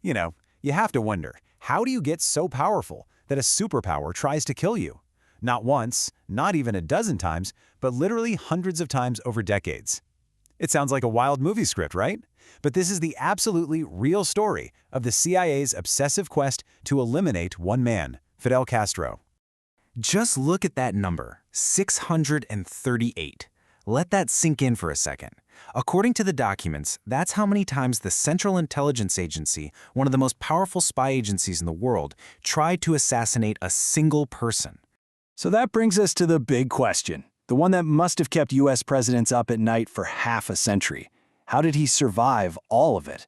You know, you have to wonder, how do you get so powerful that a superpower tries to kill you? Not once, not even a dozen times, but literally hundreds of times over decades. It sounds like a wild movie script, right? But this is the absolutely real story of the CIA's obsessive quest to eliminate one man, Fidel Castro. Just look at that number, 638. Let that sink in for a second. According to the documents, that's how many times the Central Intelligence Agency, one of the most powerful spy agencies in the world, tried to assassinate a single person. So that brings us to the big question, the one that must have kept US presidents up at night for half a century. How did he survive all of it?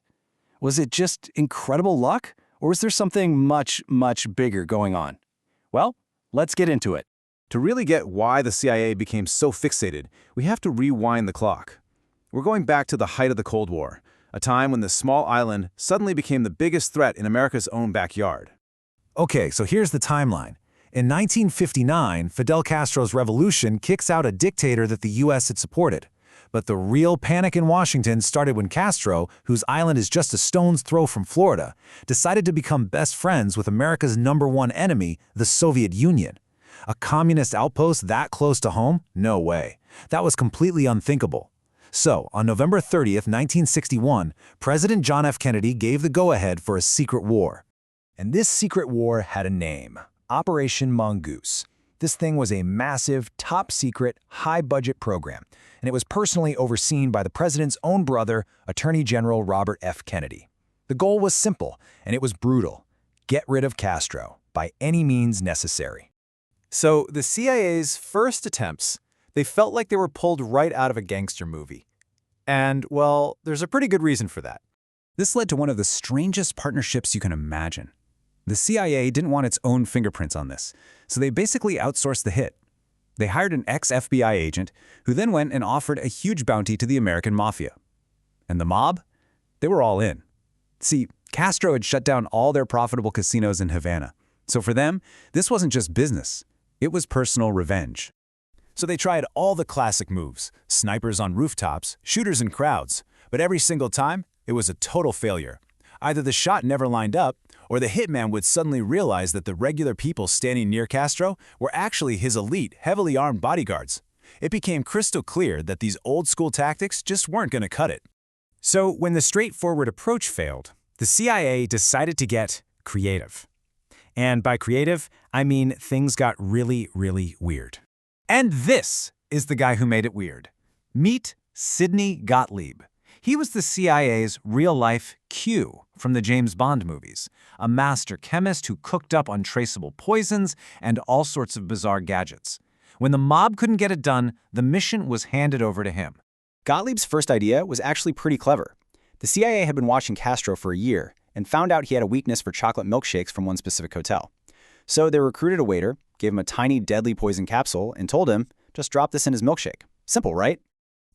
Was it just incredible luck, or was there something much, much bigger going on? Well, let's get into it. To really get why the CIA became so fixated, we have to rewind the clock. We're going back to the height of the Cold War, a time when the small island suddenly became the biggest threat in America's own backyard. Okay, so here's the timeline. In 1959, Fidel Castro's revolution kicks out a dictator that the US had supported. But the real panic in Washington started when Castro, whose island is just a stone's throw from Florida, decided to become best friends with America's #1 enemy, the Soviet Union. A communist outpost that close to home? No way. That was completely unthinkable. So, on November 30th, 1961, President John F. Kennedy gave the go-ahead for a secret war. And this secret war had a name, Operation Mongoose. This thing was a massive, top-secret, high-budget program, and it was personally overseen by the president's own brother, Attorney General Robert F. Kennedy. The goal was simple, and it was brutal. Get rid of Castro, by any means necessary. So, the CIA's first attempts, they felt like they were pulled right out of a gangster movie. And, well, there's a pretty good reason for that. This led to one of the strangest partnerships you can imagine. The CIA didn't want its own fingerprints on this, so they basically outsourced the hit. They hired an ex-FBI agent who then went and offered a huge bounty to the American mafia. And the mob? They were all in. See, Castro had shut down all their profitable casinos in Havana, so for them, this wasn't just business. It was personal revenge. So they tried all the classic moves, snipers on rooftops, shooters in crowds, but every single time, it was a total failure. Either the shot never lined up, or the hitman would suddenly realize that the regular people standing near Castro were actually his elite, heavily armed bodyguards. It became crystal clear that these old-school tactics just weren't going to cut it. So when the straightforward approach failed, the CIA decided to get creative. And by creative, I mean things got really, really weird. And this is the guy who made it weird. Meet Sidney Gottlieb. He was the CIA's real-life Q from the James Bond movies, a master chemist who cooked up untraceable poisons and all sorts of bizarre gadgets. When the mob couldn't get it done, the mission was handed over to him. Gottlieb's first idea was actually pretty clever. The CIA had been watching Castro for a year and found out he had a weakness for chocolate milkshakes from one specific hotel. So they recruited a waiter, gave him a tiny deadly poison capsule, and told him, just drop this in his milkshake. Simple, right?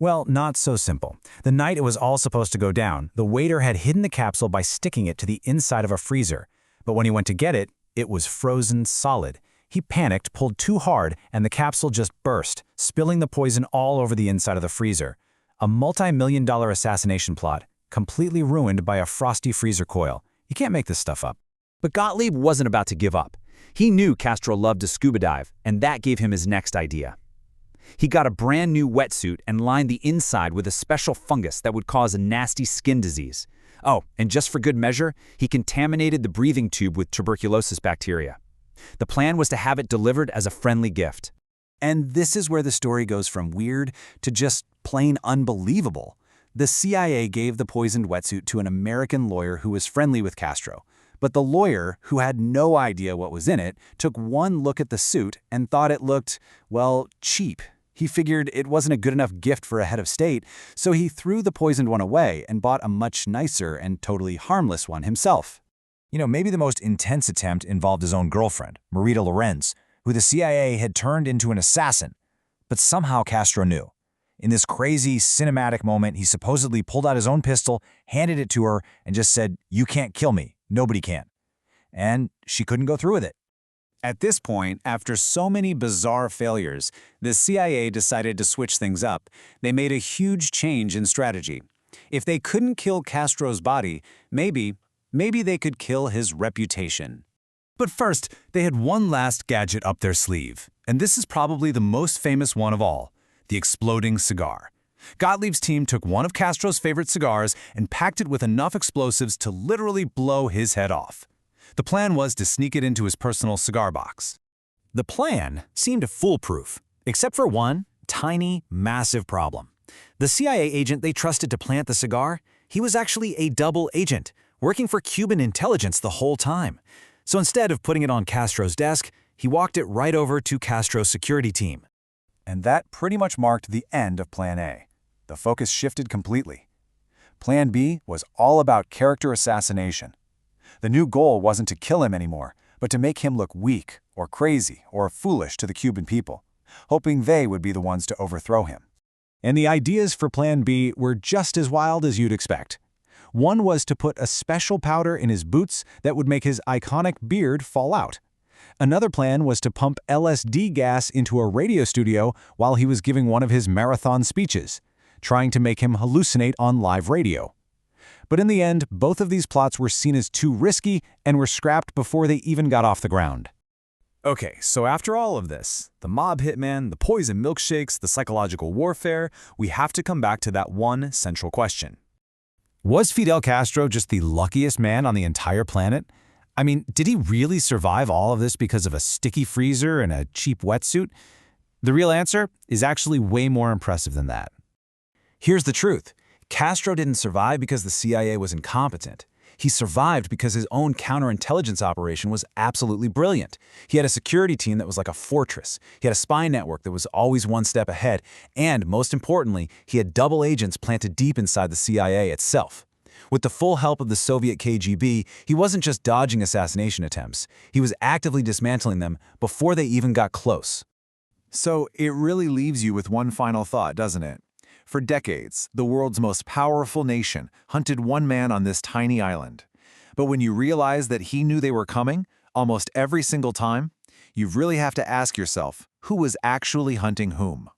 Well, not so simple. The night it was all supposed to go down, the waiter had hidden the capsule by sticking it to the inside of a freezer. But when he went to get it, it was frozen solid. He panicked, pulled too hard, and the capsule just burst, spilling the poison all over the inside of the freezer. A multi-million-dollar assassination plot, completely ruined by a frosty freezer coil. You can't make this stuff up. But Gottlieb wasn't about to give up. He knew Castro loved to scuba dive, and that gave him his next idea. He got a brand new wetsuit and lined the inside with a special fungus that would cause a nasty skin disease. Oh, and just for good measure, he contaminated the breathing tube with tuberculosis bacteria. The plan was to have it delivered as a friendly gift. And this is where the story goes from weird to just plain unbelievable. The CIA gave the poisoned wetsuit to an American lawyer who was friendly with Castro. But the lawyer, who had no idea what was in it, took one look at the suit and thought it looked, well, cheap. He figured it wasn't a good enough gift for a head of state, so he threw the poisoned one away and bought a much nicer and totally harmless one himself. You know, maybe the most intense attempt involved his own girlfriend, Marita Lorenz, who the CIA had turned into an assassin. But somehow Castro knew. In this crazy cinematic moment, he supposedly pulled out his own pistol, handed it to her, and just said, "You can't kill me. Nobody can." And she couldn't go through with it. At this point, after so many bizarre failures, the CIA decided to switch things up. They made a huge change in strategy. If they couldn't kill Castro's body, maybe, Maybe they could kill his reputation. But first, they had one last gadget up their sleeve, and this is probably the most famous one of all, the exploding cigar. Gottlieb's team took one of Castro's favorite cigars and packed it with enough explosives to literally blow his head off. The plan was to sneak it into his personal cigar box. The plan seemed foolproof, except for one tiny, massive problem. The CIA agent they trusted to plant the cigar, he was actually a double agent, working for Cuban intelligence the whole time. So instead of putting it on Castro's desk, he walked it right over to Castro's security team. And that pretty much marked the end of Plan A. The focus shifted completely. Plan B was all about character assassination. The new goal wasn't to kill him anymore, but to make him look weak or crazy or foolish to the Cuban people, hoping they would be the ones to overthrow him. And the ideas for Plan B were just as wild as you'd expect. One was to put a special powder in his boots that would make his iconic beard fall out. Another plan was to pump LSD gas into a radio studio while he was giving one of his marathon speeches, trying to make him hallucinate on live radio. But in the end, both of these plots were seen as too risky and were scrapped before they even got off the ground. Okay, so after all of this, the mob hitman, the poison milkshakes, the psychological warfare, we have to come back to that one central question. Was Fidel Castro just the luckiest man on the entire planet? I mean, did he really survive all of this because of a sticky freezer and a cheap wetsuit? The real answer is actually way more impressive than that. Here's the truth. Castro didn't survive because the CIA was incompetent. He survived because his own counterintelligence operation was absolutely brilliant. He had a security team that was like a fortress. He had a spy network that was always one step ahead. And most importantly, he had double agents planted deep inside the CIA itself. With the full help of the Soviet KGB, he wasn't just dodging assassination attempts. He was actively dismantling them before they even got close. So it really leaves you with one final thought, doesn't it? For decades, the world's most powerful nation hunted one man on this tiny island. But when you realize that he knew they were coming, almost every single time, you really have to ask yourself, who was actually hunting whom?